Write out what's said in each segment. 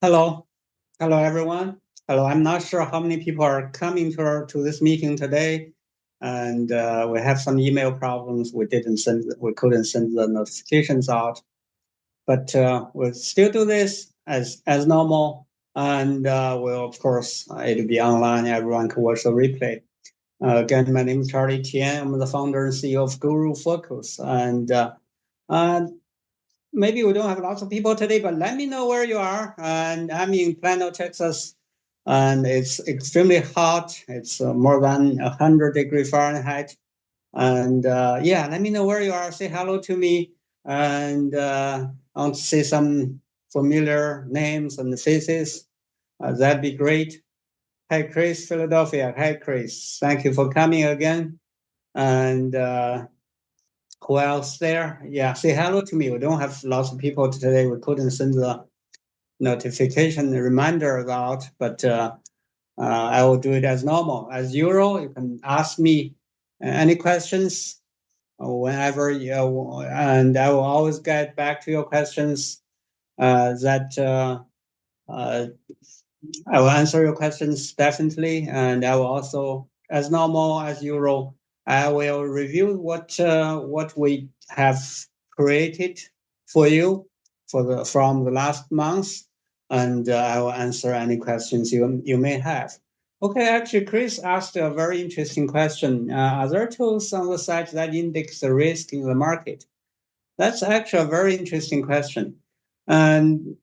Hello, hello everyone. Hello, I'm not sure how many people are coming to this meeting today, and we have some email problems. We couldn't send the notifications out, but we'll still do this as normal, and we'll of course it'll be online. Everyone can watch the replay. Again, my name is Charlie Tian. I'm the founder and CEO of GuruFocus, and uh, maybe we don't have lots of people today, but let me know where you are. And I'm in Plano, Texas, and it's extremely hot. It's more than 100 degrees Fahrenheit. And yeah, let me know where you are. Say hello to me. And I want to see some familiar names and faces. That'd be great. Hi, Chris, Philadelphia. Hi, Chris. Thank you for coming again. And who else there? Yeah, say hello to me. We don't have lots of people today. We couldn't send the notification reminder out, but I will do it as normal. As usual, you can ask me any questions whenever you, and I will always get back to your questions. That uh, I will answer your questions definitely, and I will also, as normal as usual, I will review what we have created for you from the last month, and I will answer any questions you may have. Okay, actually, Chris asked a very interesting question. Are there tools on the site that index the risk in the market? That's actually a very interesting question, and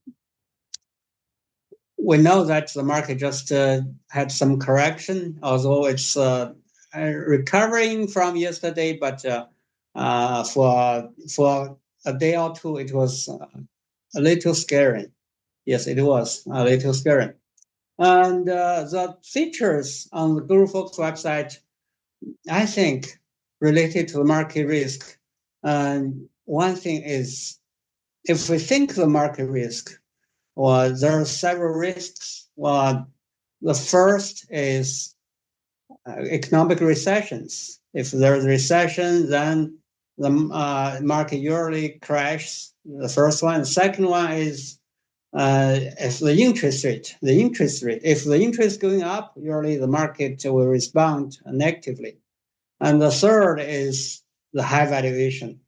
we know that the market just had some correction, although it's recovering from yesterday. But for a day or two, it was a little scary. Yes, it was a little scary. And the features on the GuruFocus website, I think, related to the market risk. And one thing is, if we think the market risk, well, there are several risks. Well, the first is economic recessions. If there's a recession, then the market usually crashes. The first one. The second one is if the interest rate. If the interest going up, usually the market will respond negatively. And the third is the high valuation.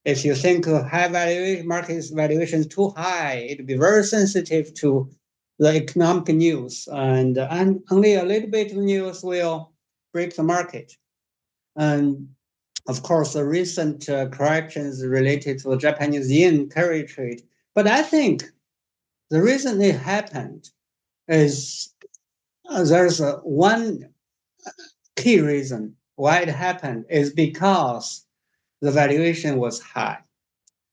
If you think the high valuation market valuation is too high, it'll be very sensitive to the economic news, and only a little bit of news will break the market. And of course, the recent corrections related to the Japanese yen carry trade. But I think the reason it happened is there's one key reason why it happened is because the valuation was high.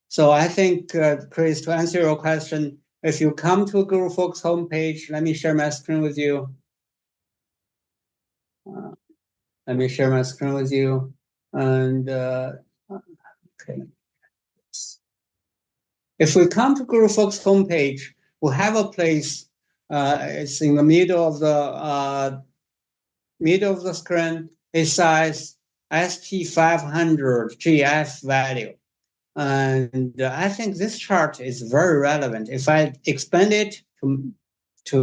So I think, Chris, to answer your question, if you come to GuruFocus homepage, let me share my screen with you. Let me share my screen with you. And okay. If we come to GuruFocus homepage, we have a place. It's in the middle of the screen. It says SP500 GF value. And I think this chart is very relevant. If I expand it to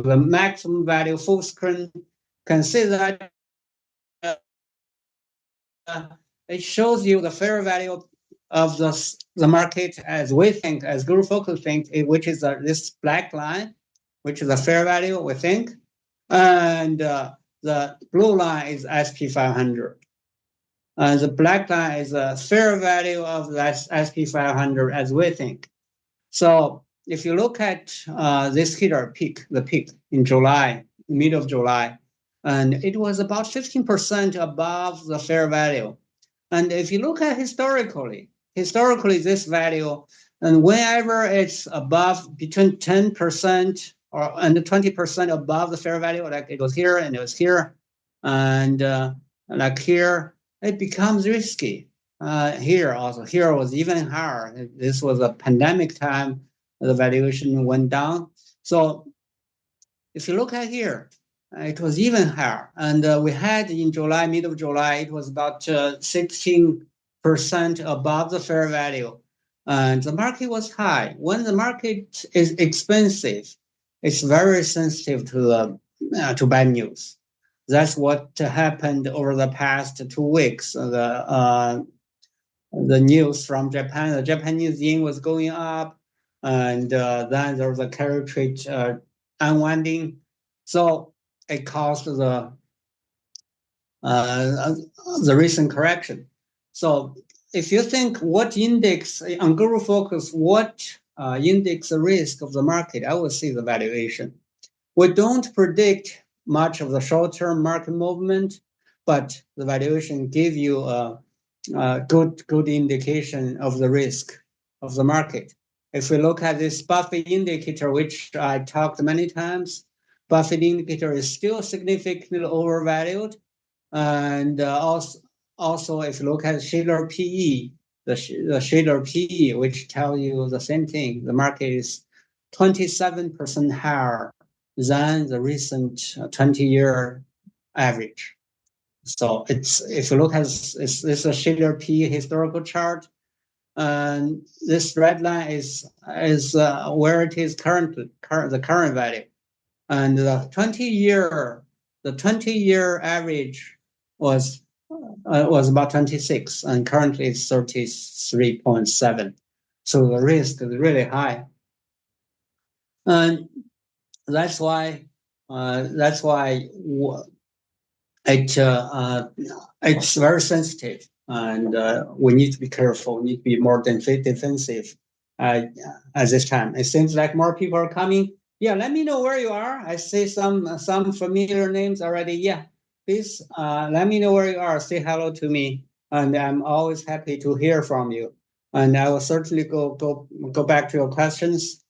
the maximum value full screen, can see that it shows you the fair value of the market as we think, as GuruFocus thinks, which is this black line, which is the fair value we think, and the blue line is SP500. The black line is the fair value of that SP500 as we think. So if you look at this here peak, the peak in July, mid of July, and it was about 15% above the fair value. And if you look at historically this value, and whenever it's above between 10% and 20% above the fair value, like it was here and it was here, and like here, it becomes risky. Here was even higher. This was a pandemic time. The valuation went down. So if you look at here, it was even higher. And we had in July, mid of July, it was about 16% above the fair value. And the market was high. When the market is expensive, it's very sensitive to bad news. That's what happened over the past 2 weeks. The news from Japan, the Japanese yen was going up, and then there was a carry trade unwinding. So it caused uh, the recent correction. So if you think what index on GuruFocus, what index the risk of the market, I will see the valuation. We don't predict much of the short-term market movement, but the valuation give you a good indication of the risk of the market. If we look at this Buffett indicator, which I talked many times, Buffett indicator is still significantly overvalued. And also, if you look at Shiller PE, the Shiller PE, which tell you the same thing, the market is 27% higher than the recent 20-year average. So it's if you look at this is a Shiller PE historical chart, and this red line is where it is currently, the current value, and the 20-year average was about 26, and currently it's 33.7. So the risk is really high, and that's why it's very sensitive, and we need to be careful. We need to be more defensive at this time. It seems like more people are coming. Yeah, let me know where you are. I see some familiar names already. Yeah, please let me know where you are. Say hello to me, and I'm always happy to hear from you. And I will certainly go back to your questions.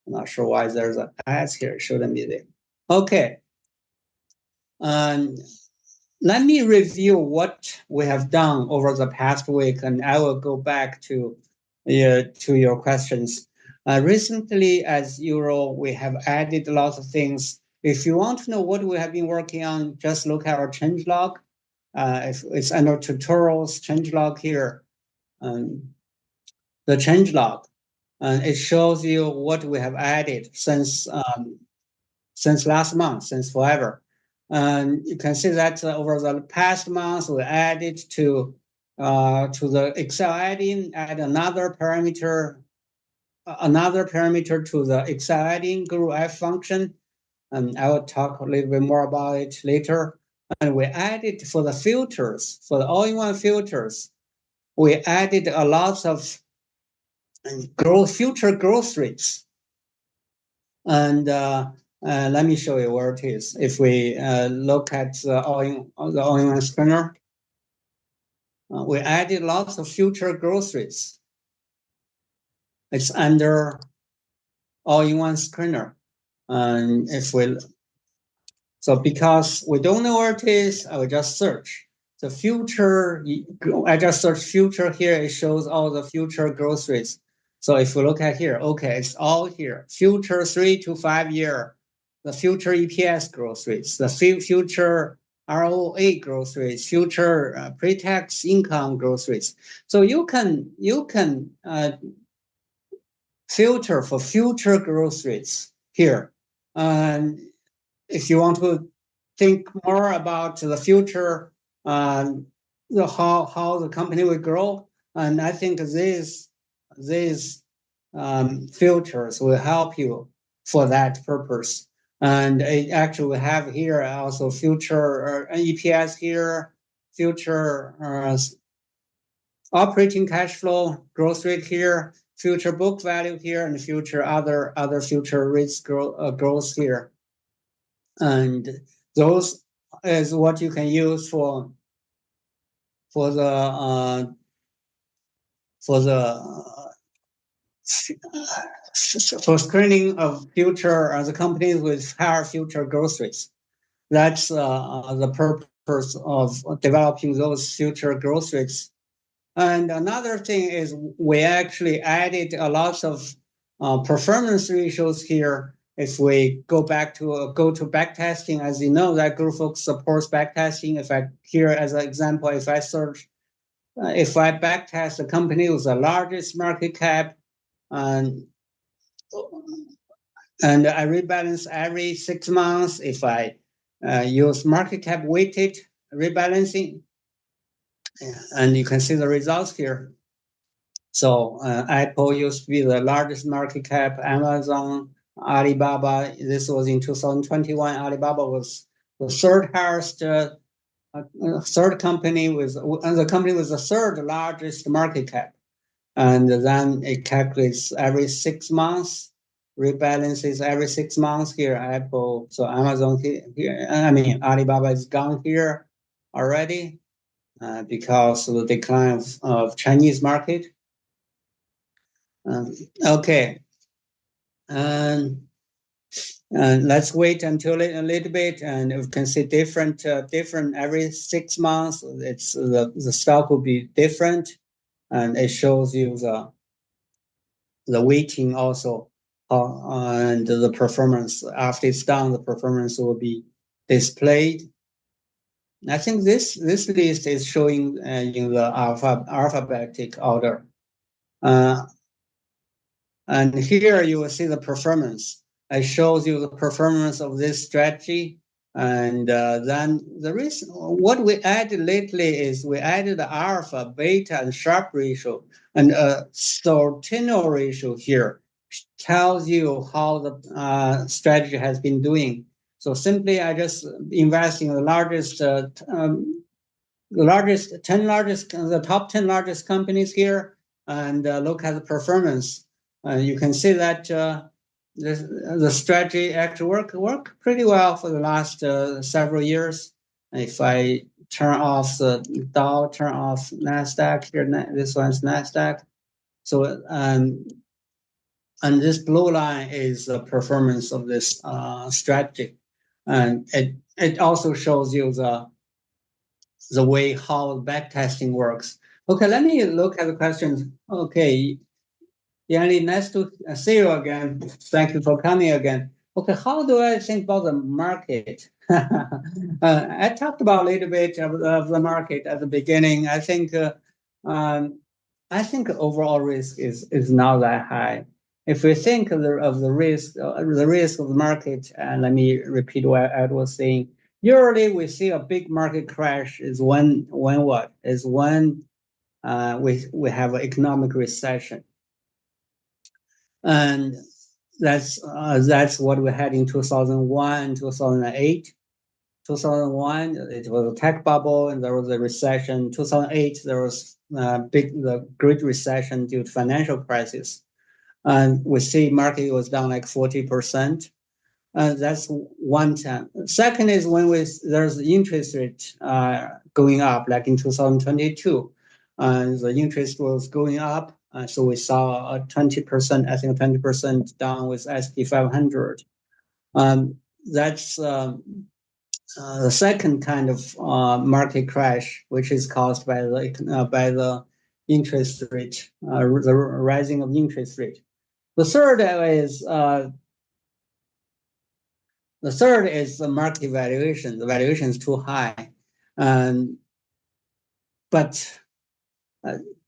I'm not sure why there's a ads here. It shouldn't be there. Okay. And let me review what we have done over the past week, and I will go back to your questions. Recently, as you know, we have added lots of things. If you want to know what we have been working on, just look at our changelog. If it's under tutorials, changelog here, the changelog, and it shows you what we have added since last month, since forever. And you can see that over the past month, we added to the Excel add-in, add another parameter to the Excel add-in GuruF function. And I will talk a little bit more about it later. And we added for the filters, for the all-in-one filters, we added a lot of future growth rates. And let me show you where it is. If we look at the all-in-one screener, we added lots of future growth rates. It's under all-in-one screener. And so because we don't know where it is, I will just search. The future, I just search future here, it shows all the future growth rates. So if we look at here, okay, it's all here. Future 3 to 5 year, the future EPS growth rates, the future ROA growth rates, future pre-tax income growth rates. So you can filter for future growth rates here. And if you want to think more about the future, how the company will grow, and I think these filters will help you for that purpose. And it actually we have here also future EPS here, future operating cash flow growth rate here, future book value here, and future other future rates growth here. And those is what you can use for the for screening of future the companies with higher future growth rates. That's the purpose of developing those future growth rates. And another thing is we actually added a lot of performance ratios here. If we go to backtesting, as you know, that GuruFocus supports backtesting. If I here as an example, if I search, if I backtest a company with the largest market cap, and And I rebalance every 6 months if I use market cap weighted rebalancing. And you can see the results here. So Apple used to be the largest market cap, Amazon, Alibaba. This was in 2021. Alibaba was the third highest, third company with the company with the third largest market cap. And then it calculates every 6 months, rebalances every 6 months here. Apple, so Amazon here, I mean, Alibaba is gone here already because of the decline of Chinese market. Okay, and let's wait until a little bit, and we can see different every 6 months. It's the stock will be different, and it shows you the weighting also, and the performance after it's done. The performance will be displayed. I think this list is showing in the alphabetic order. And here you will see the performance. It shows you the performance of this strategy. And then the reason, what we added lately is we added the alpha, beta, and Sharpe ratio, and Sortino ratio here tells you how the strategy has been doing. So simply, I just invest in the largest 10 largest, the top 10 largest companies here, and look at the performance. You can see that the strategy actually work pretty well for the last several years. If I turn off the Dow, turn off NASDAQ here, this one's NASDAQ. So, and this blue line is the performance of this strategy. And it also shows you the way how backtesting works. Okay, let me look at the questions. Okay, Yanni, nice to see you again. Thank you for coming again. Okay, how do I think about the market? I talked about a little bit of the market at the beginning. I think overall risk is not that high. If we think of the risk of the market, and let me repeat what Ed was saying. Usually, we see a big market crash is when what is when we have an economic recession, and that's what we had in 2001, 2008. 2001, it was a tech bubble, and there was a recession. 2008, there was the Great Recession due to financial crisis, and we see market was down like 40%. That's one time. Second is when there's interest rate going up, like in 2022, the interest was going up, so we saw a 20%, I think 20% down with S&P 500. That's the second kind of market crash, which is caused by the interest rate, the rising of interest rate. The third is the market valuation. The valuation is too high, but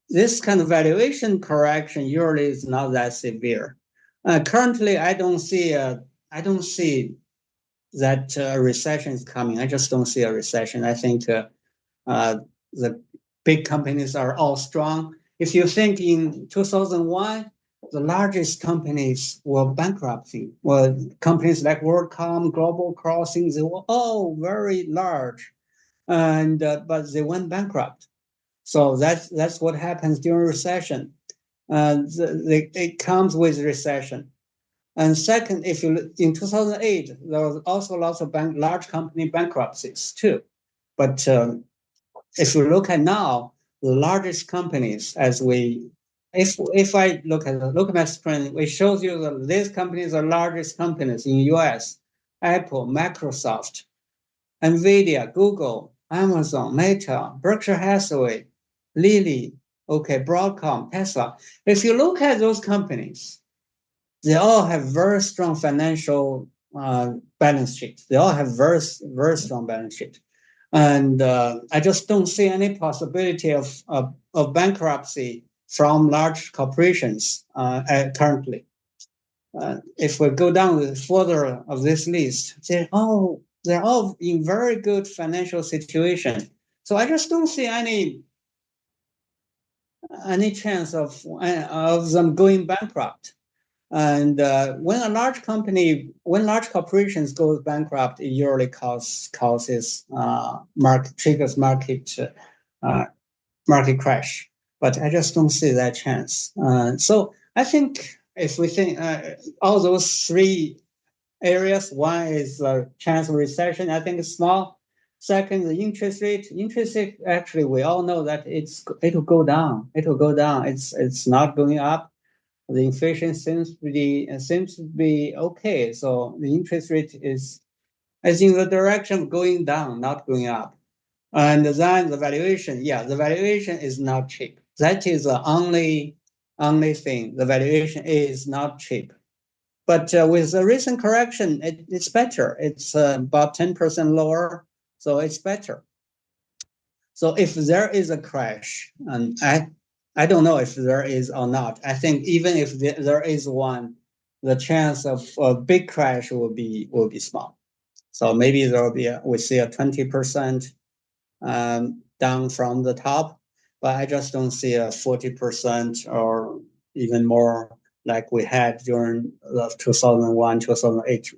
this kind of valuation correction usually is not that severe. Currently, I don't see that a recession is coming. I just don't see a recession. I think the big companies are all strong. If you think in 2001, the largest companies were bankrupting. Well, companies like WorldCom, Global Crossing, they were all very large, and but they went bankrupt. So that's what happens during recession. It comes with recession. And second, if you in 2008, there was also lots of large company bankruptcies too. But if you look at now, the largest companies, if I look at my screen, it shows you that these companies are largest companies in US: Apple, Microsoft, NVIDIA, Google, Amazon, Meta, Berkshire Hathaway, Lilly, Broadcom, Tesla. If you look at those companies, they all have very strong financial balance sheets. They all have very, very strong balance sheet. And I just don't see any possibility of bankruptcy from large corporations currently. if we go down further of this list, they're all in very good financial situation. So I just don't see any chance of them going bankrupt. And when large corporations go bankrupt, it usually causes uh, market crash. But I just don't see that chance. So I think if we think all those three areas, one is chance of recession, I think it's small. Second, the interest rate. Interest rate, actually, we all know that it'll go down. It'll go down. It's not going up. The inflation seems to be okay. So the interest rate is in the direction of going down, not going up. And then the valuation, yeah, the valuation is not cheap. That is the only thing. The valuation is not cheap. But with the recent correction, it's better. It's about 10% lower, so it's better. So if there is a crash, and I don't know if there is or not. I think even if there is one, the chance of a big crash will be small. So maybe there will be we see a 20% down from the top, but I just don't see a 40% or even more like we had during the 2001, 2008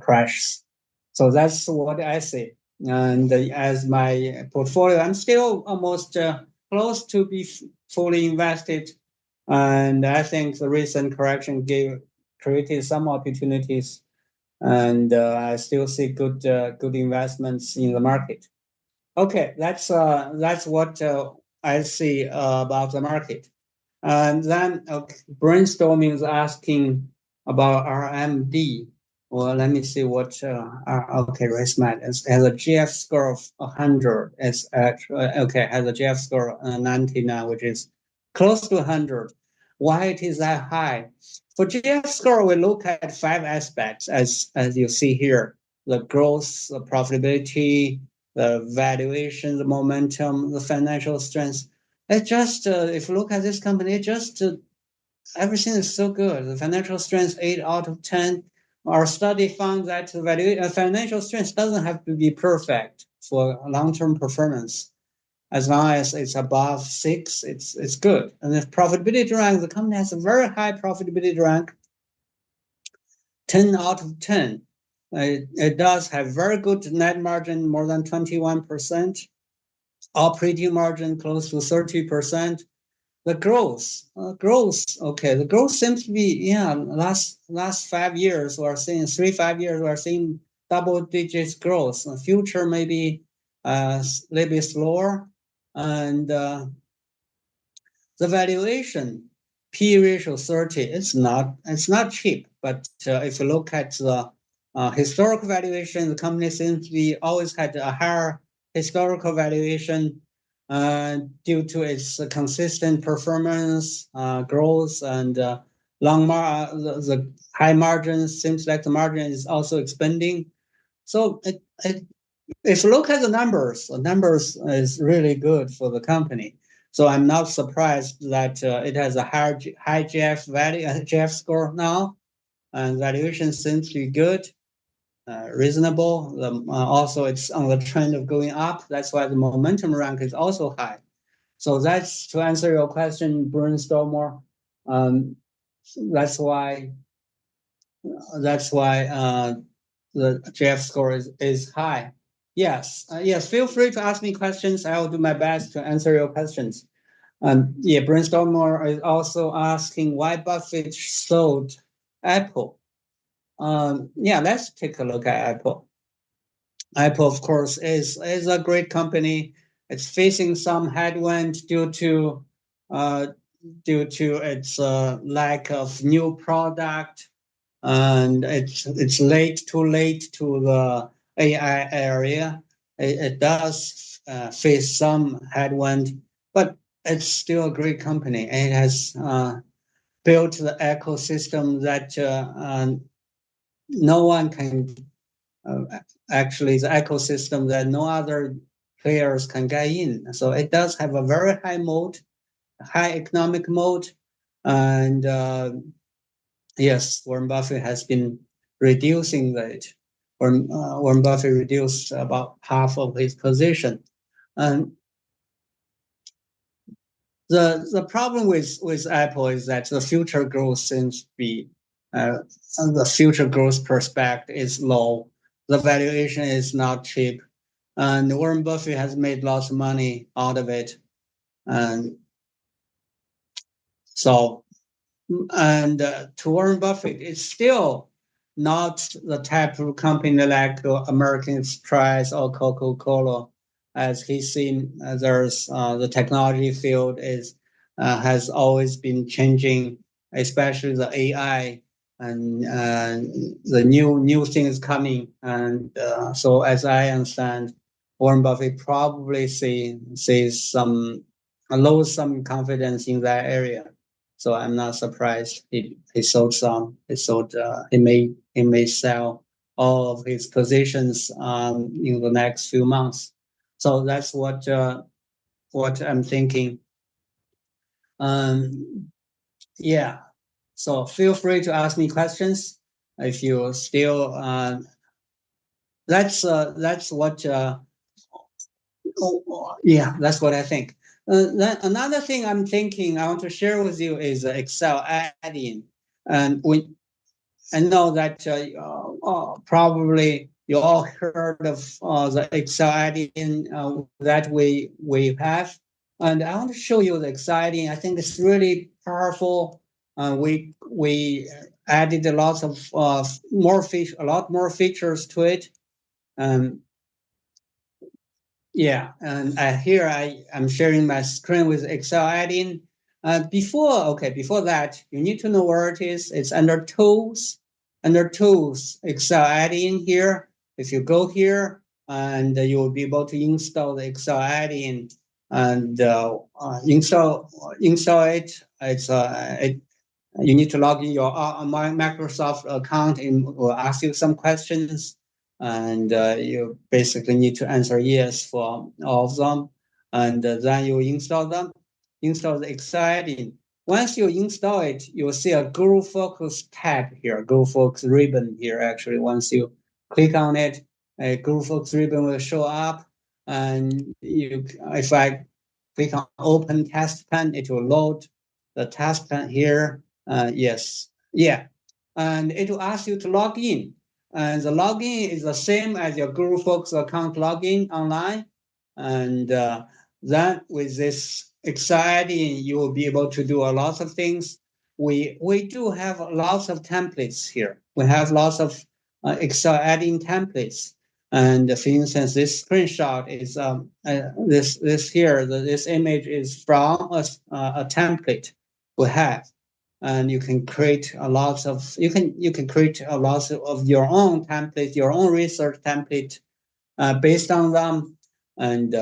crashes. So that's what I see. And as my portfolio, I'm still almost close to be fully invested. And I think the recent correction created some opportunities, and I still see good investments in the market. Okay, that's what I see about the market. And then brainstorming is asking about RMD. Well, let me see what. Okay, risk mat has a GF score of 100. It's actually okay. Has a GF score of 99, which is close to 100. Why it is that high? For GF score, we look at five aspects, as you see here: the growth, the profitability, the valuation, the momentum, the financial strength. It just, if you look at this company, it just everything is so good. The financial strength, 8 out of 10. Our study found that the financial strength doesn't have to be perfect for long-term performance. As long as it's above 6, it's good. And the profitability rank, the company has a very high profitability rank, 10 out of 10. It does have very good net margin, more than 21%. Operating margin close to 30%. The growth, okay. The growth seems to be, last 5 years we're seeing 3-5 years we're seeing double digits growth. The future maybe a little bit slower, and the valuation P ratio 30. It's not cheap, but if you look at the historical valuation, the company seems to be always had a higher historical valuation due to its consistent performance, growth, and the high margins. Seems like the margin is also expanding. So if you look at the numbers is really good for the company. So I'm not surprised that it has a high GF value, GF score now, and valuation seems to be good, reasonable. Also, it's on the trend of going up. That's why the momentum rank is also high. So that's to answer your question, Brainstormer. Um, that's why the GF score is high. Yes. Feel free to ask me questions. I will do my best to answer your questions. Brainstormer is also asking why Buffett sold Apple. Let's take a look at Apple. Apple, of course, is a great company. It's facing some headwind uh, due to its lack of new product, and it's too late to the AI area. It does face some headwind, but it's still a great company. It has built the ecosystem that no one can actually the ecosystem that no other players can get in. So it does have a very high moat, high economic moat, and yes, Warren Buffett has been reducing that. Warren Buffett reduced about half of his position. And the problem with Apple is that the future growth seems to be uh, the future growth prospect is low. The valuation is not cheap, and Warren Buffett has made lots of money out of it, and so and to Warren Buffett, it's still not the type of company like American Express or Coca-Cola. As he's seen, there's the technology field is has always been changing, especially the AI and the new things coming. And so, as I understand, Warren Buffett probably sees some lose some confidence in that area. So I'm not surprised he sold some. He may sell all of his positions in the next few months. So that's what I'm thinking. Um, yeah. So feel free to ask me questions if you still. That's what. Yeah, that's what I think. Then another thing I'm thinking I want to share with you is Excel add-in. And I know that probably you all heard of the Excel add-in that we have, and I want to show you the Excel add-in. I think it's really powerful. We added a lot of a lot more features to it. Um, yeah, and here I'm sharing my screen with Excel add-in. Before that, you need to know where it is. It's under Tools, Excel add-in here. If you go here, and you will be able to install the Excel add-in and install it. You need to log in your my Microsoft account and will ask you some questions, and you basically need to answer yes for all of them, and then you install them, install the exciting. Once you install it, you'll see a GuruFocus tab here, GuruFocus ribbon here. Actually, once you click on it, a GuruFocus ribbon will show up, and if I click on Open Test Pen, it will load the test pen here. Yes, yeah, and it will ask you to log in, and the login is the same as your GuruFocus account login online, and then with this exciting, you will be able to do a lot of things. We do have lots of templates here. We have lots of Excel adding templates. And for instance, this screenshot is this image is from a template we have, and you can create a lot of you can create a lot of your own template, your own research template based on them, and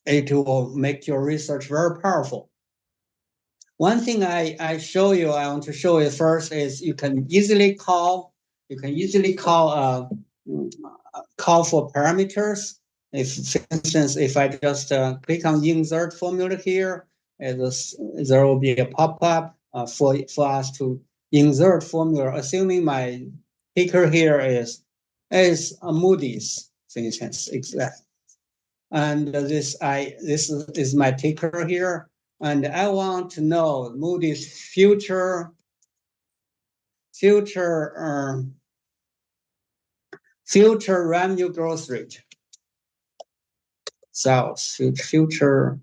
it will make your research very powerful. One thing I want to show you first is you can easily call for parameters. If, for instance, if I just click on insert formula here, there will be a pop-up for us to insert formula, assuming my ticker here is a Moody's, for instance, exactly. And this is my ticker here, and I want to know Moody's future future revenue growth rate, sales future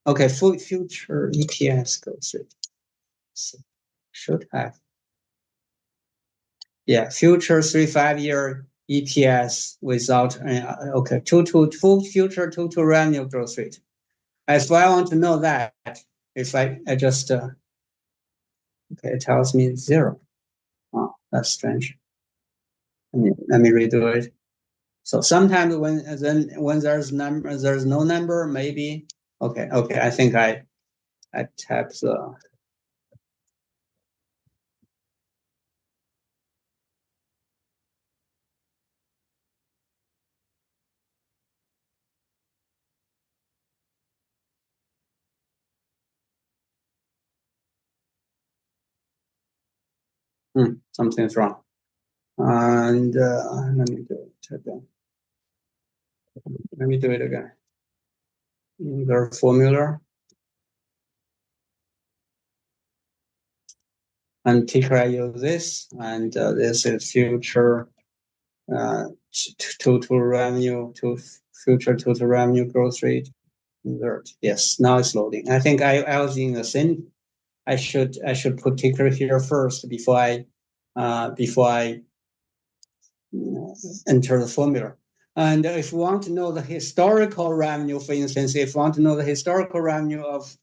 okay future EPS growth rate. So should have future 3-5 year EPS without okay full future total revenue growth rate. So I want to know that if I just okay, it tells me 0. Oh, that's strange. Let me redo it. So sometimes when there's no number, maybe okay. I think I tap the Something's wrong. And let me do it again. Let me do it again. The formula. And ticker, I use this, and this is future total revenue to future total revenue growth rate. Invert. Yes, now it's loading. I think I was in the same. I should put ticker here first before I enter the formula. And if you want to know the historical revenue, for instance, if you want to know the historical revenue of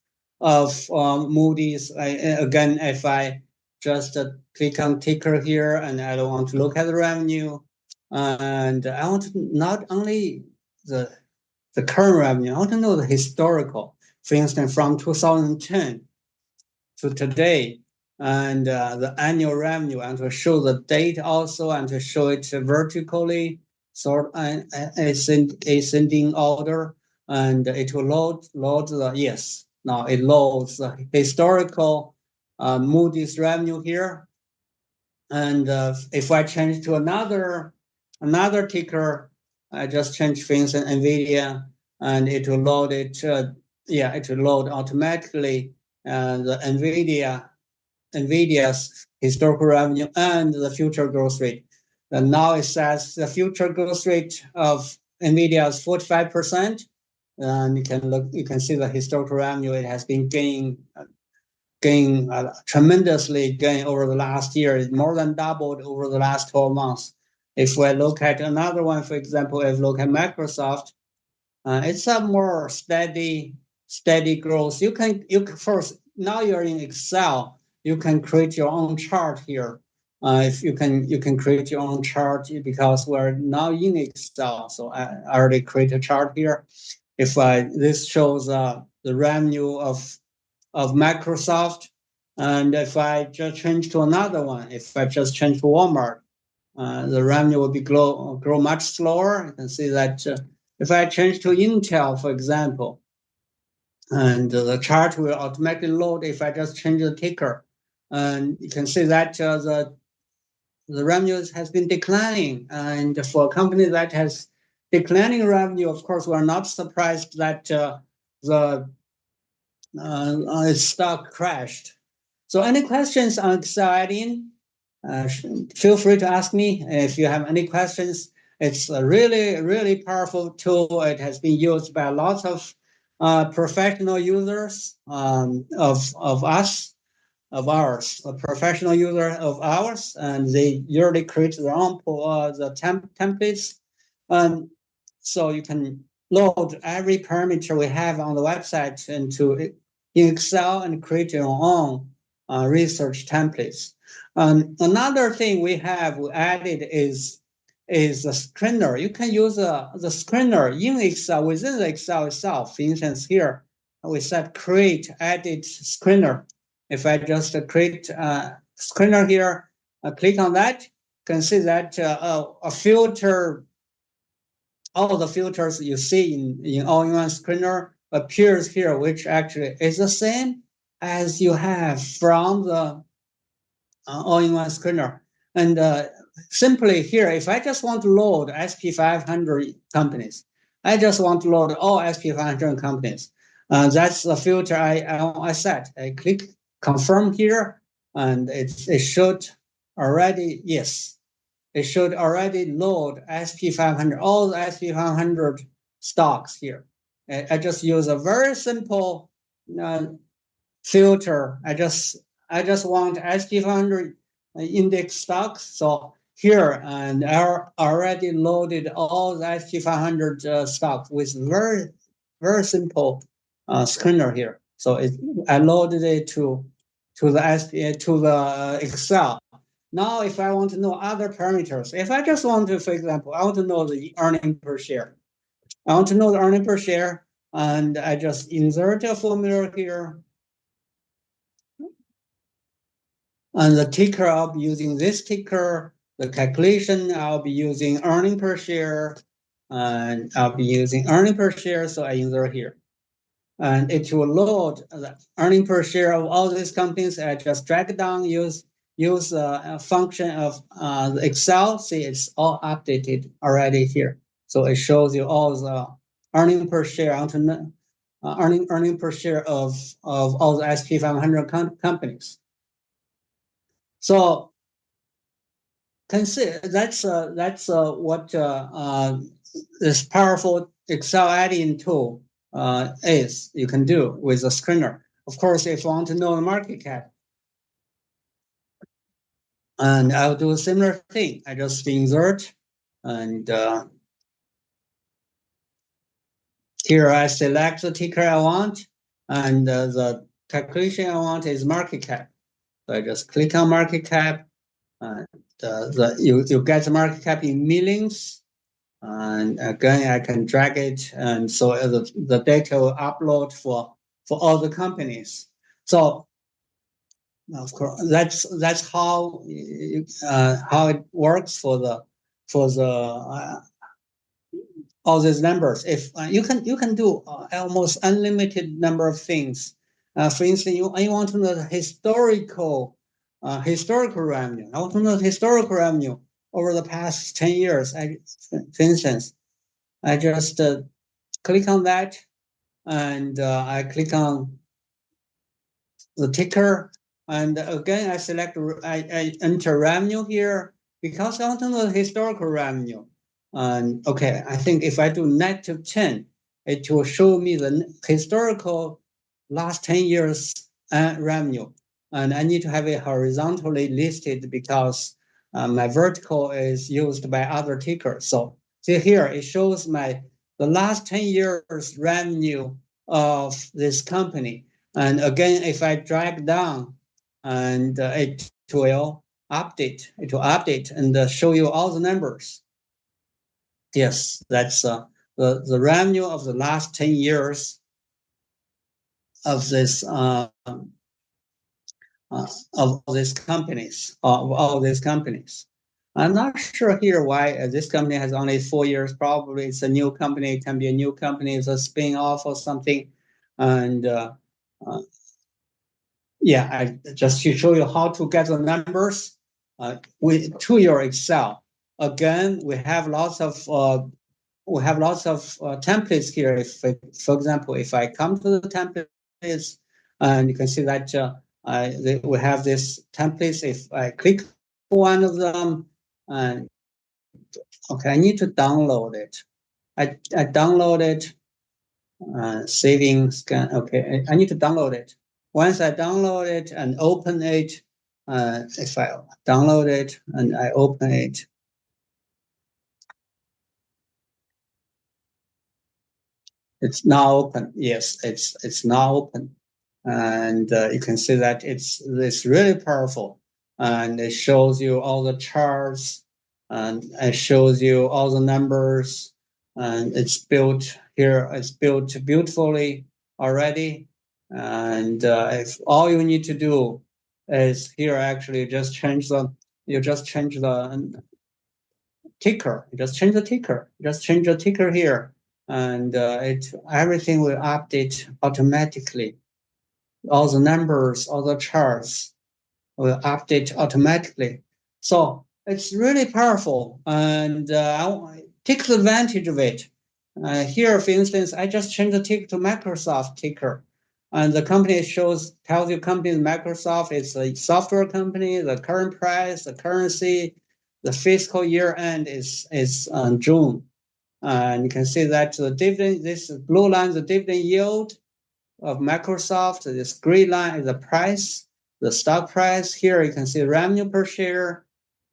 Moody's, again, if I just click on ticker here and I don't want to look at the revenue, and I want to not only the current revenue, I want to know the historical. For instance, from 2010 to today, and the annual revenue, and to show the date also, and to show it vertically, sort ascending order, and it will load the, yes, now it loads the historical Moody's revenue here. And if I change to another ticker, I just change, for instance, NVIDIA, and it will load it. It will load automatically the NVIDIA's historical revenue and the future growth rate. And now it says the future growth rate of NVIDIA is 45%. And you can see the historical revenue. It has been tremendously gain over the last year. It more than doubled over the last 12 months. If we look at another one, for example, if we look at Microsoft, it's a more steady growth. You can first, now you're in Excel, you can create your own chart here. If you can create your own chart, because we're now in Excel. So I already create a chart here. If this shows the revenue of Microsoft, and if I just change to another one, if I just change to Walmart, the revenue will be grow much slower. You can see that if I change to Intel, for example, and the chart will automatically load if I just change the ticker, and you can see that the revenue has been declining, and for a company that has declining revenue, of course, we're not surprised that the its stock crashed. So any questions on exciting? Feel free to ask me if you have any questions. It's a really, really powerful tool. It has been used by lots of professional users of ours, a professional user of ours, and they usually create their own templates. So you can load every parameter we have on the website into Excel and create your own research templates. Another thing we added is the screener. You can use the screener in Excel, within the Excel itself. For instance, here we said create edit screener. If I just create a screener here, click on that, you can see that a filter, all the filters you see in all-in-one screener appears here, which actually is the same as you have from the all-in-one screener. And simply here, if I just want to load SP 500 companies, I just want to load all SP 500 companies. That's the filter I set. I click confirm here, and it should already, yes, it should already load SP 500, all the SP 500 stocks here. I just use a very simple filter. I just want SP 500 index stocks. So here, and I already loaded all the SP 500 stocks with very simple screener here. So I loaded it to the Excel. Now, if I want to know other parameters, if I just want to, for example, I want to know the earning per share. I want to know the earning per share, and I just insert a formula here. And the ticker, I'll be using this ticker. The calculation, I'll be using earning per share, and I'll be using earning per share, so I insert here. And it will load the earning per share of all these companies. I just drag it down, use use a function of the Excel, see it's all updated already here. So it shows you all the earning per share earning per share of all the SP 500 companies. So consider that's what this powerful Excel add-in tool is. You can do with a screener. Of course, if you want to know the market cap, and I'll do a similar thing. I just insert, and here I select the ticker I want, and the calculation I want is market cap. So I just click on market cap, and you get the market cap in millions. And again, I can drag it, and so the data will upload for all the companies. So of course, that's how it works for the all these numbers. If you can do almost unlimited number of things. For instance, you want to know the historical revenue. I want to know the historical revenue over the past 10 years. For instance, I just click on that, and I click on the ticker, and again I select I enter revenue here because I want to know the historical revenue. And okay, I think if I do -10, it will show me the historical last 10 years revenue. And I need to have it horizontally listed because my vertical is used by other tickers. So see here, it shows the last 10 years revenue of this company. And again, if I drag down, and it will update and show you all the numbers. Yes, that's the revenue of the last 10 years of this of these companies, of all these companies. I'm not sure here why this company has only 4 years. Probably it's a new company. It can be a new company. It's a spin-off or something. And yeah, I just to show you how to get the numbers to your Excel. Again, we have lots of templates here. If, for example, if I come to the templates, and you can see that we have this templates. If I click one of them, and okay, I need to download it. I download it. Saving scan. Okay, I need to download it. Once I download it and open it, if I download it and I open it, it's now open. Yes, it's now open, and you can see that it's really powerful, and it shows you all the charts, and it shows you all the numbers, and it's built here. It's built beautifully already, and if all you need to do is here actually just change the ticker. You just change the ticker. Just change the ticker here, and everything will update automatically. All the numbers, all the charts will update automatically. So it's really powerful, and I take advantage of it. Here, for instance, I just changed the ticker to Microsoft ticker, and the company tells you company Microsoft is a software company. The current price, the currency, the fiscal year end is June, and you can see that the dividend. This blue line, the dividend yield of Microsoft. This green line is the price, the stock price. Here you can see revenue per share.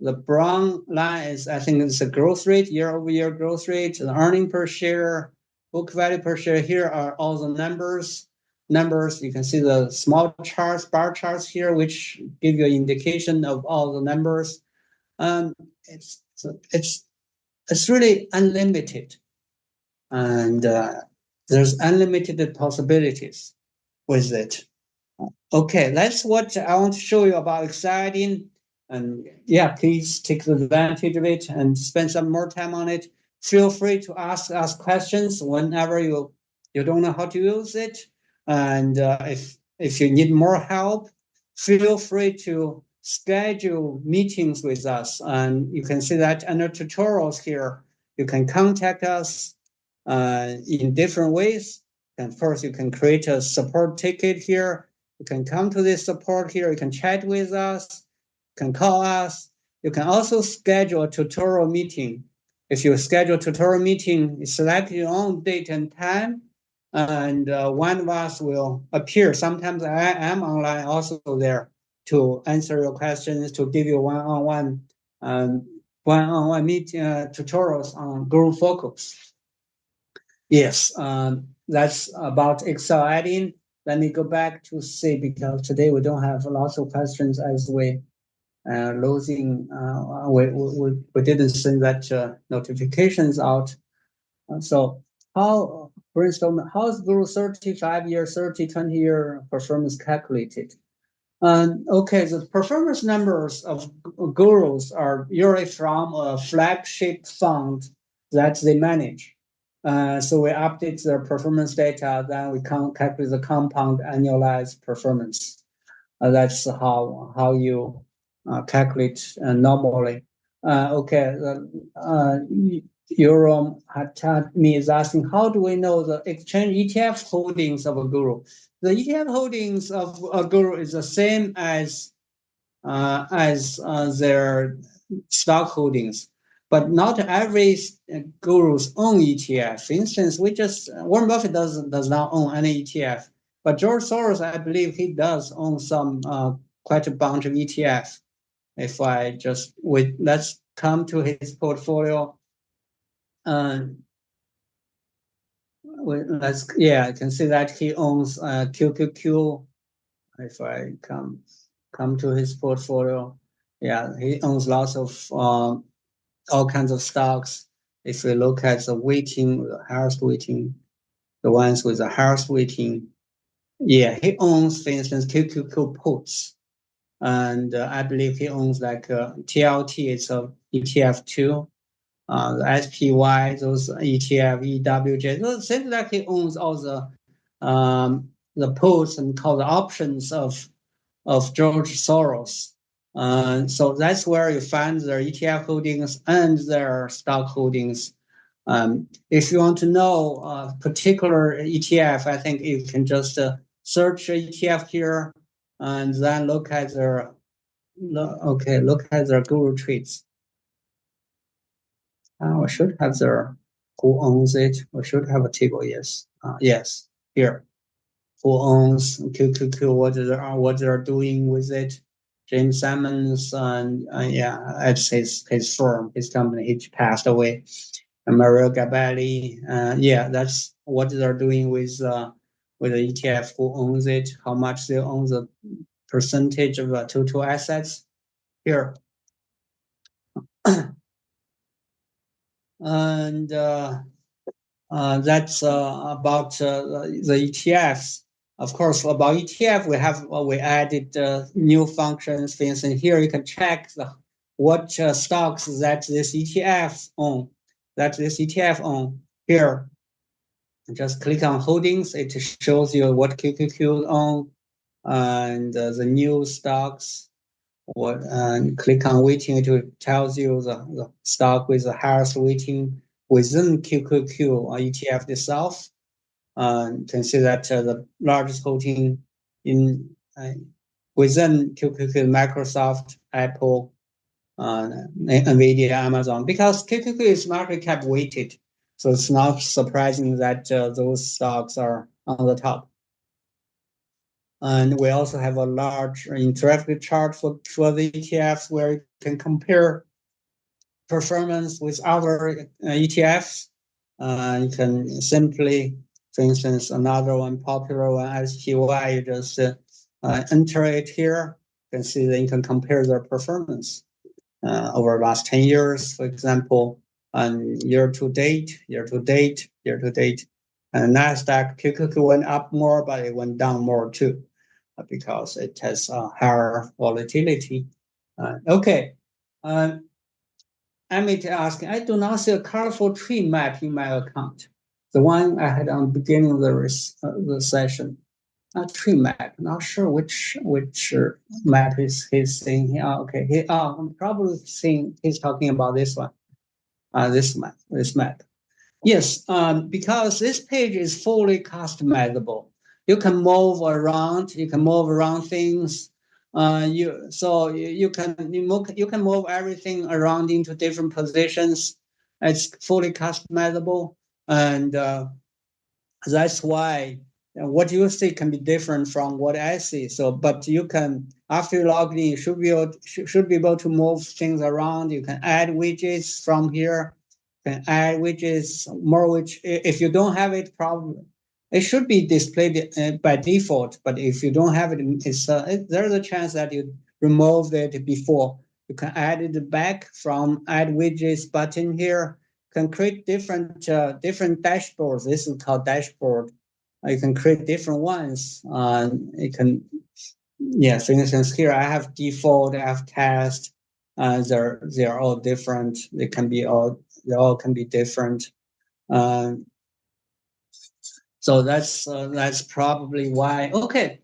The brown line is, I think it's a growth rate, year-over-year growth rate, the earning per share, book value per share. Here are all the numbers. You can see the small charts, bar charts here, which give you an indication of all the numbers. It's really unlimited, and there's unlimited possibilities with it. Okay, that's what I want to show you about exciting. And yeah, please take advantage of it and spend some more time on it. Feel free to ask us questions whenever you don't know how to use it. And if you need more help, feel free to schedule meetings with us. And you can see that under tutorials here, you can contact us in different ways. And first, you can create a support ticket here. You can come to this support here. You can chat with us. You can call us. You can also schedule a tutorial meeting. If you schedule a tutorial meeting, you select your own date and time, and one of us will appear. Sometimes I am online also there to answer your questions, to give you one-on-one meeting tutorials on GuruFocus. Yes, that's about Excel add-in. Let me go back to see, because today we don't have lots of questions as we losing. We didn't send that notifications out. So how brainstorm? How is Guru 35-year, 30, 20-year performance calculated? Okay, the performance numbers of gurus are usually from a flagship fund that they manage. So we update their performance data, then we calculate the compound annualized performance. That's how you calculate normally. Okay, Eurom me is asking, how do we know the exchange ETF holdings of a guru? The ETF holdings of a guru is the same as their stock holdings, but not every guru's own ETF. For instance, Warren Buffett does not own any ETF, but George Soros, I believe he does own some quite a bunch of ETF. If I just let's come to his portfolio. I can see that he owns QQQ. If I come to his portfolio, yeah, he owns lots of all kinds of stocks. If we look at the weighting, the highest weighting, the ones with the highest weighting, yeah, he owns, for instance, QQQ puts, and I believe he owns like TLT. It's a ETF too. The SPY, those ETF, EWJ. So it seems like he owns all the puts and call the options of George Soros. So that's where you find their ETF holdings and their stock holdings. If you want to know a particular ETF, I think you can just search ETF here and then look at their Guru tweets. We should have their who owns it. We should have a table. Yes, yes, here. Who owns QQQ? What they're doing with it? James Simons, and it's his firm, his company. He passed away. And Mario Gabelli. That's what they're doing with the ETF. Who owns it? How much they own? The percentage of total assets here. And that's about the ETFs. Of course, about ETF, we added new functions. For instance, here you can check what stocks that this ETF own. Here. Just click on holdings. It shows you what QQQ own and the new stocks. Click on weighting, it tells you the stock with the highest weighting within QQQ ETF itself. You can see that the largest holding within QQQ, Microsoft, Apple, NVIDIA, Amazon, because QQQ is market cap weighted. So it's not surprising that those stocks are on the top. And we also have a large interactive chart for the ETFs where you can compare performance with other ETFs. You can simply, for instance, another one, popular one, SPY, you just enter it here. You can see that you can compare their performance over the last 10 years, for example, and year to date. And NASDAQ QQQ went up more, but it went down more too, because it has higher volatility. Okay. Amit asking, I do not see a colorful tree map in my account. The one I had on the beginning of the session. tree map. Not sure which map is he's saying here. Oh, okay, I'm probably seeing he's talking about this one. This map. Yes, because this page is fully customizable. You can move around. You can move around things. You can move everything around into different positions. It's fully customizable, and that's why what you see can be different from what I see. So, but you can, after you log in, you should be able to move things around. You can add widgets from here. You can add widgets, more which if you don't have it, probably it should be displayed by default. But if you don't have it, there's a chance that you removed it before. You can add it back from add widgets button here. Can create different dashboards. This is called dashboard. You can create different ones. You can, yeah. For instance, here I have default, I have test. They're all different. They all can be different. So that's probably why. Okay.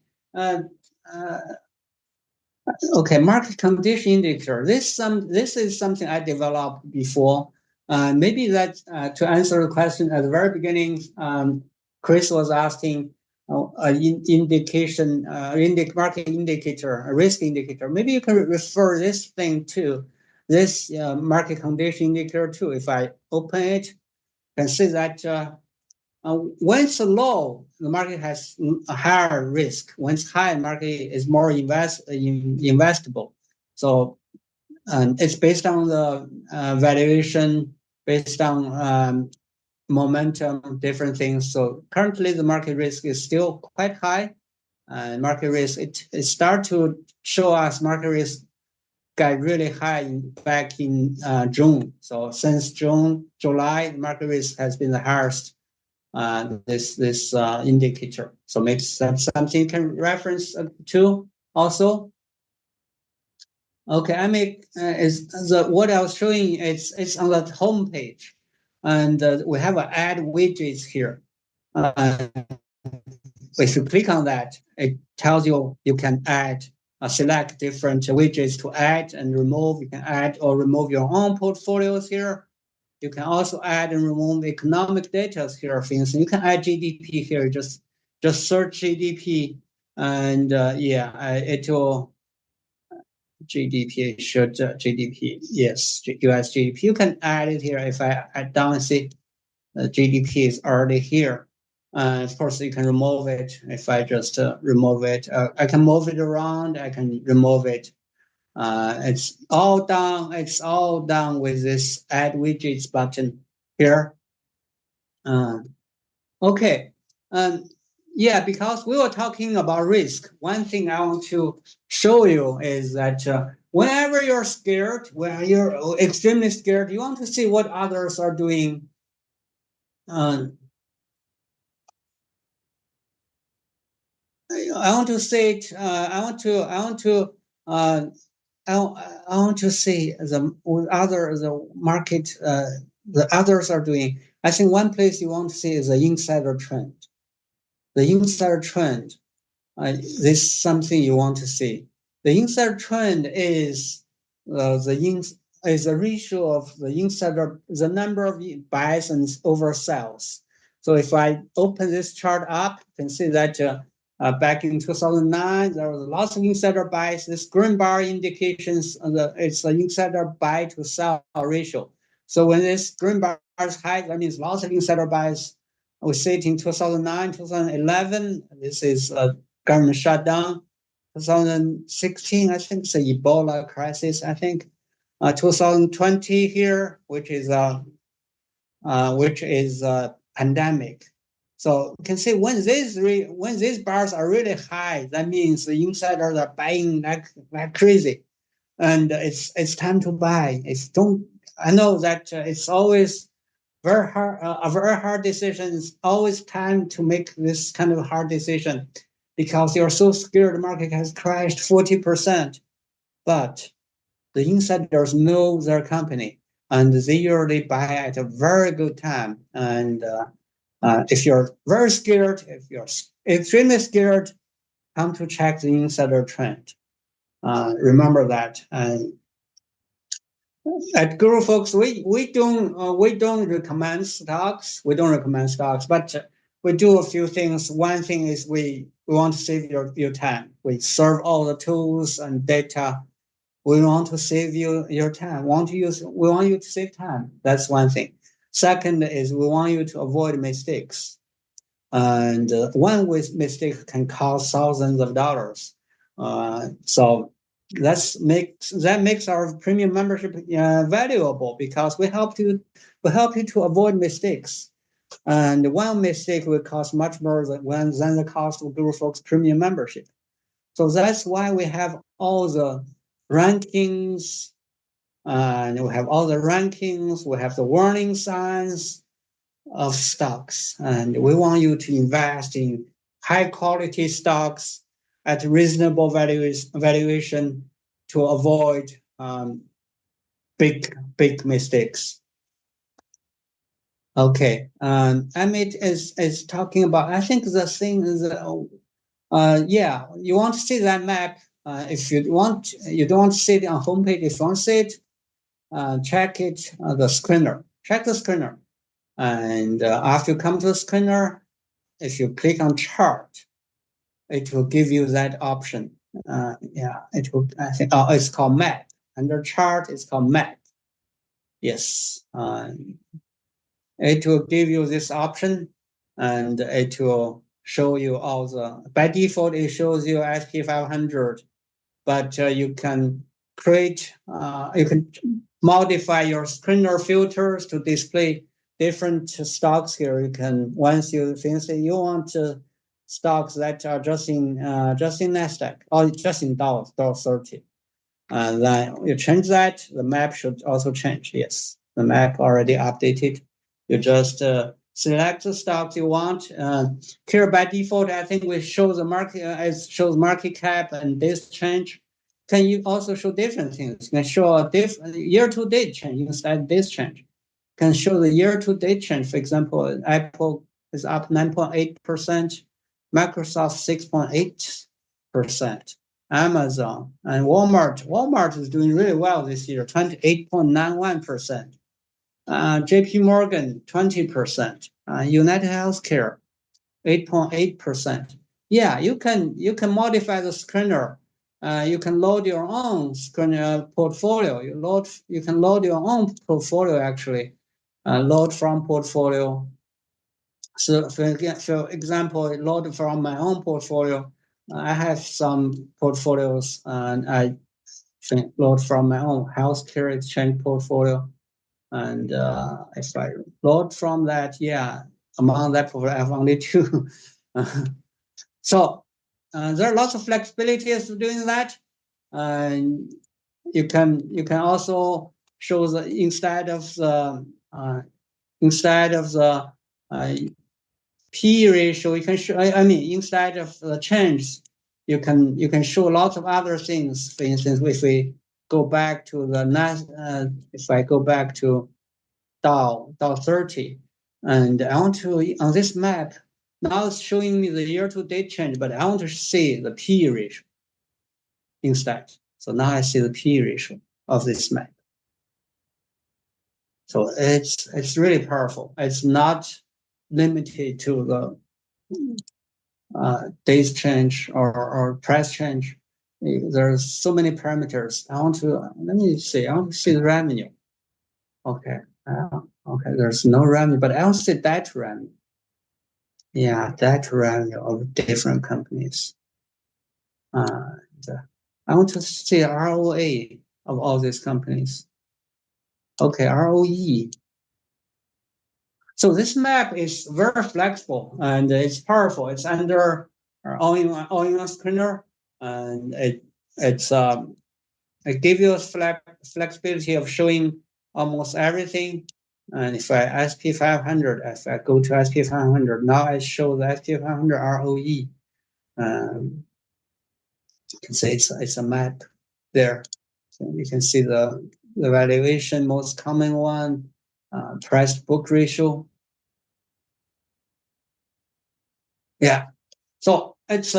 Okay, market condition indicator. This is something I developed before. Maybe that to answer the question at the very beginning, Chris was asking indication, market indicator, a risk indicator. Maybe you can refer this thing to this market condition indicator too. If I open it, you can see that when it's low, the market has a higher risk. When it's high, the market is more investable. So it's based on the valuation, based on momentum, different things. So currently, the market risk is still quite high. Market risk, it started to show us market risk got really high back in June. So since June, July, the market risk has been the highest. This indicator. So maybe something you can reference to also. Okay, I make what I was showing. It's on the home page, and we have an add widgets here. If you click on that, it tells you you can add, select different widgets to add and remove. You can add or remove your own portfolios here. You can also add and remove economic data here. For instance, you can add GDP here. Just search GDP, and it will GDP should GDP. Yes, US GDP. You can add it here. If I add down, see GDP is already here. Of course, you can remove it. If I just remove it, I can move it around. I can remove it. It's all done. It's all done with this add widgets button here. Okay. Yeah, because we were talking about risk. One thing I want to show you is that whenever you're scared, when you're extremely scared, you want to see what others are doing. I want to say it. I want to see the market. The others are doing. I think one place you want to see is the insider trend. The insider trend. This is something you want to see. The insider trend is a ratio of the number of buys and over sells. So if I open this chart up, you can see that back in 2009, there was lots of insider buys. This green bar indications it's the insider buy to sell ratio. So when this green bar is high, that means lots of insider buys. We see it in 2009, 2011. This is government shutdown. 2016, I think it's the Ebola crisis. I think 2020 here, which is a pandemic. So you can see when these bars are really high, that means the insiders are buying like crazy, and it's time to buy. I know that it's always very hard, a very hard decision. It's always time to make this kind of hard decision because you're so scared the market has crashed 40%. But the insiders know their company and they usually buy at a very good time. And if you're very scared, if you're extremely scared, come to check the insider trend. Remember that. And at GuruFocus, we don't recommend stocks. We don't recommend stocks, but we do a few things. One thing is we want to save your time. We serve all the tools and data. We want to save your time. We want you to save time. That's one thing. Second is we want you to avoid mistakes. And one mistake can cost thousands of dollars. So that makes our premium membership valuable because we help you to avoid mistakes. And one mistake will cost much more than the cost of GuruFocus premium membership. So that's why we have all the rankings, and we have all the rankings. We have the warning signs of stocks, and we want you to invest in high quality stocks at reasonable valuation to avoid big mistakes. Okay, Amit is talking about. I think the thing is, yeah, you want to see that map. If you don't want to see it on homepage. If you want to see it, check it the screener. Check the screener. And after you come to the screener, if you click on chart, it will give you that option. Yeah, it will. I think. Oh, it's called map. Under chart, it's called map. Yes, it will give you this option, and it will show you all the. By default, it shows you SP 500, but you can create. You can modify your screener filters to display different stocks here. You can, once you finish it, you want stocks that are just in Nasdaq or just in Dow 30. And then you change that. The map should also change. Yes, the map already updated. You just select the stocks you want. Here by default, I think we show the market. It shows market cap and this change. Can you also show different things? You can show a different year-to-date change instead of this change. Can show the year-to-date change. For example, Apple is up 9.8%, Microsoft 6.8%, Amazon and Walmart. Walmart is doing really well this year, 28.91%. JP Morgan, 20%. United Healthcare, 8.8%. Yeah, you can modify the screener. You can load your own screener portfolio. You can load your own portfolio actually. Load from portfolio. So for example, load from my own portfolio. I have some portfolios, and I load from my own healthcare exchange portfolio. And if I load from that, yeah, among that portfolio, I have only two. So there are lots of flexibilities to doing that. And you can also show the instead of the P ratio, you can show. I mean, instead of the change, you can show lots of other things. For instance, if we go back to the if I go back to Dow 30, and I want to on this map. Now it's showing me the year-to-date change, but I want to see the P ratio instead. So now I see the P ratio of this map. So it's really powerful. It's not limited to the days change or price change. There's so many parameters. Let me see. I want to see the revenue. Okay. Okay. There's no revenue, but I want to see that revenue. Yeah, that revenue of different companies. I want to see ROA of all these companies. Okay, ROE. So this map is very flexible and it's powerful. It's under all-in-one screener, and it gives you flexibility of showing almost everything. And if I SP 500, if I go to SP 500, now I show the SP 500 ROE. You can say it's a map there. So you can see the valuation, most common one, price book ratio. Yeah, so it's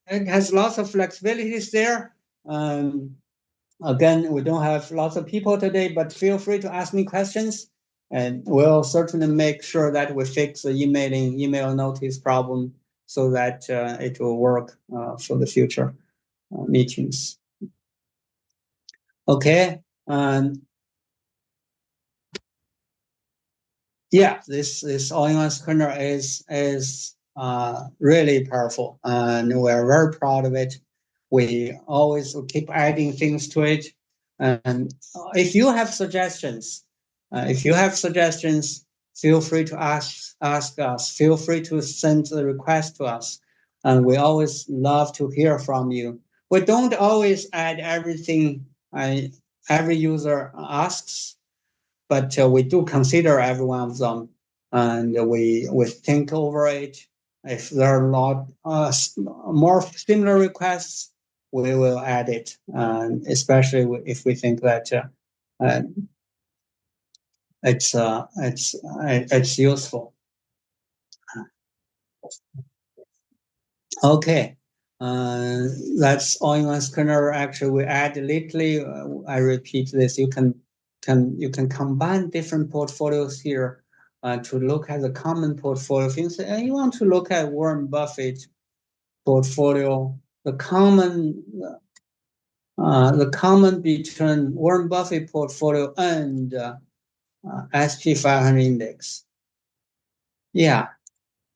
it has lots of flexibilities there. Again, we don't have lots of people today, but feel free to ask me questions, and we'll certainly make sure that we fix the email notice problem so that it will work for the future meetings. Okay. Yeah, this all-in-one screener is really powerful, and we're very proud of it. We always keep adding things to it. And if you have suggestions, feel free to ask us. Feel free to send the request to us, and we always love to hear from you. We don't always add everything every user asks, but we do consider every one of them, and we think over it. If there are a lot more similar requests, we will add it, and especially if we think that uh, it's useful. Okay, that's all-in-one screener. Actually, we add lately. I repeat this. You can combine different portfolios here to look at the common portfolio. If you say you want to look at Warren Buffett portfolio, the common between Warren Buffett portfolio and SP 500 index. Yeah,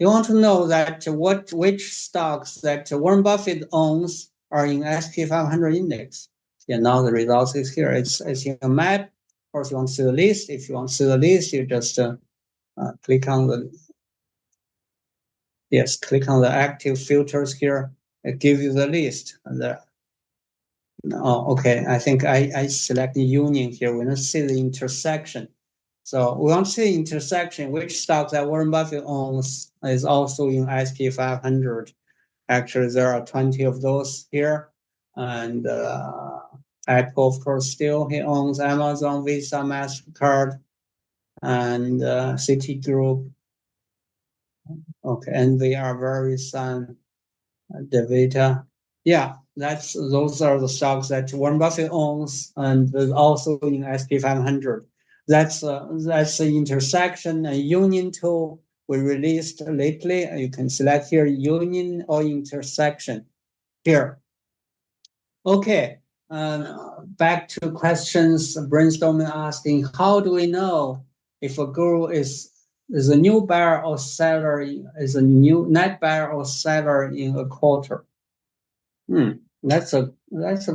you want to know that which stocks that Warren Buffett owns are in SP 500 index. Yeah, now the results is here. It's in a map. Of course, you want to see the list. If you want to see the list, you just click on the click on the active filters here. It gives you the list. Okay. I think I select the union here. We don't see the intersection. So we want to see the intersection, which stock that Warren Buffett owns is also in SP 500. Actually, there are 20 of those here. And Apple, of course, still he owns Amazon, Visa, MasterCard, and Citigroup. Okay, and they are very some Devita. Yeah, those are the stocks that Warren Buffett owns, and also in SP 500. That's the intersection and union tool we released lately. You can select here union or intersection here. Okay, back to questions. Brainstorming asking, how do we know if a guru is a new buyer or seller, is a new net buyer or seller in a quarter? That's a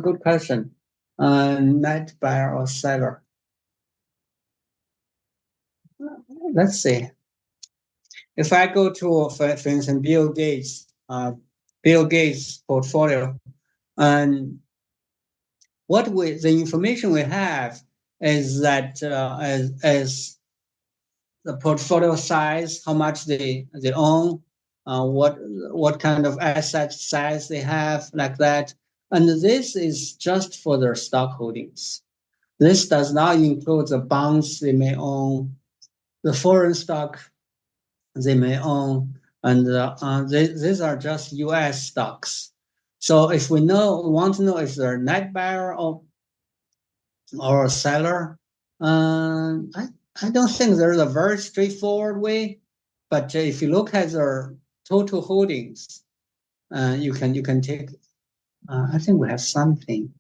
good question. Net buyer or seller? Let's see. If I go to, for instance, Bill Gates portfolio, and the information we have is that as the portfolio size, how much they own, what kind of asset size they have, like that. And this is just for their stock holdings. This does not include the bonds they may own, the foreign stock they may own, and these are just U.S. stocks. So if we want to know if they're net buyer or a seller, I don't think there's a very straightforward way. But if you look at their total holdings, you can take. I think we have something.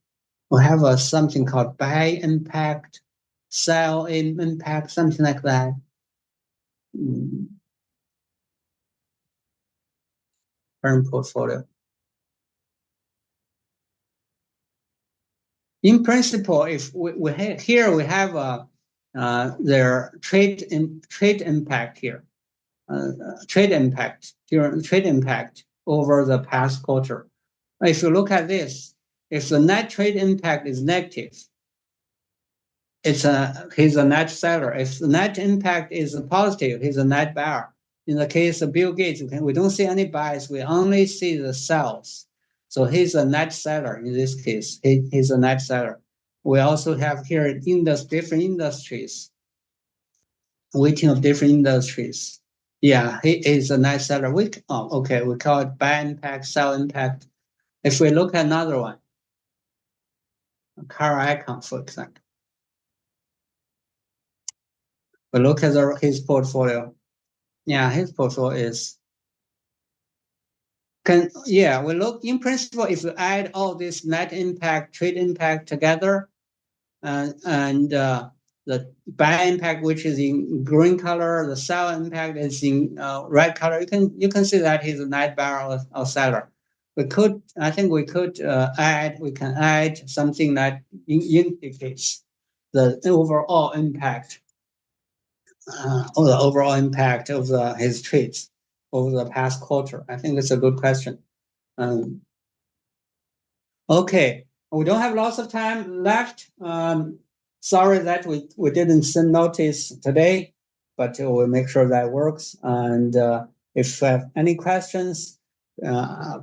We have something called buy impact, sell impact, something like that. Current portfolio. In principle, if we have their trade impact here, trade impact over the past quarter. If you look at this, if the net trade impact is negative, he's a net seller. If the net impact is positive, he's a net buyer. In the case of Bill Gates, we don't see any buys, we only see the sells. So he's a net seller in this case. He's a net seller. We also have here different industries, weighting of different industries. Yeah, he is a net seller. We call it buy impact, sell impact. If we look at another one, car icon, for example, we look at his portfolio. Yeah, his portfolio is we look in principle if you add all this net impact, trade impact together, and the buy impact, which is in green color, the sell impact is in red color. You can see that he's a net buyer or seller. I think we can add something that indicates the overall impact, of his trades over the past quarter. I think it's a good question. Okay, we don't have lots of time left. Sorry that we didn't send notice today, but we'll make sure that works. And if you have any questions,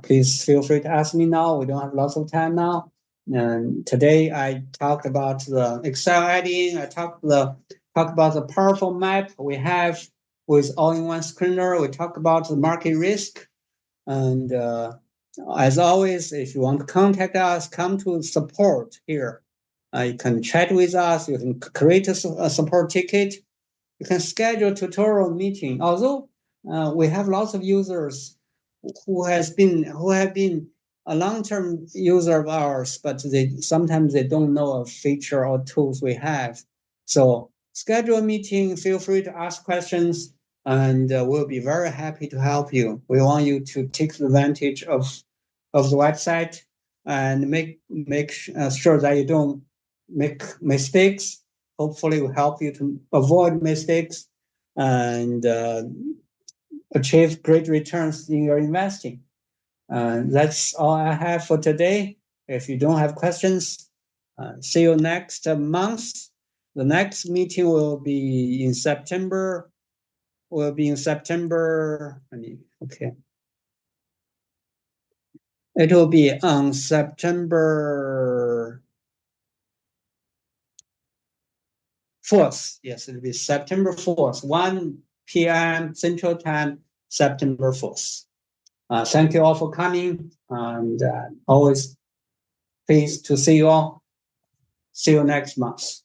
please feel free to ask me now. We don't have lots of time now. And today I talked about the Excel adding. I talked about the powerful map we have with all-in-one screener. We talked about the market risk. And as always, if you want to contact us, come to support here. You can chat with us. You can create a support ticket. You can schedule a tutorial meeting. Although we have lots of users who have been a long-term user of ours, but sometimes they don't know a feature or tools we have. So schedule a meeting. Feel free to ask questions, and we'll be very happy to help you. We want you to take advantage of the website and make sure that you don't make mistakes. Hopefully, we'll help you to avoid mistakes and achieve great returns in your investing. That's all I have for today. If you don't have questions, see you next month. The next meeting will be in September. Okay. It will be on September 4th. Yes, it will be September 4th, 1 p.m. Central Time, September 4th. Thank you all for coming, and always pleased to see you all. See you next month.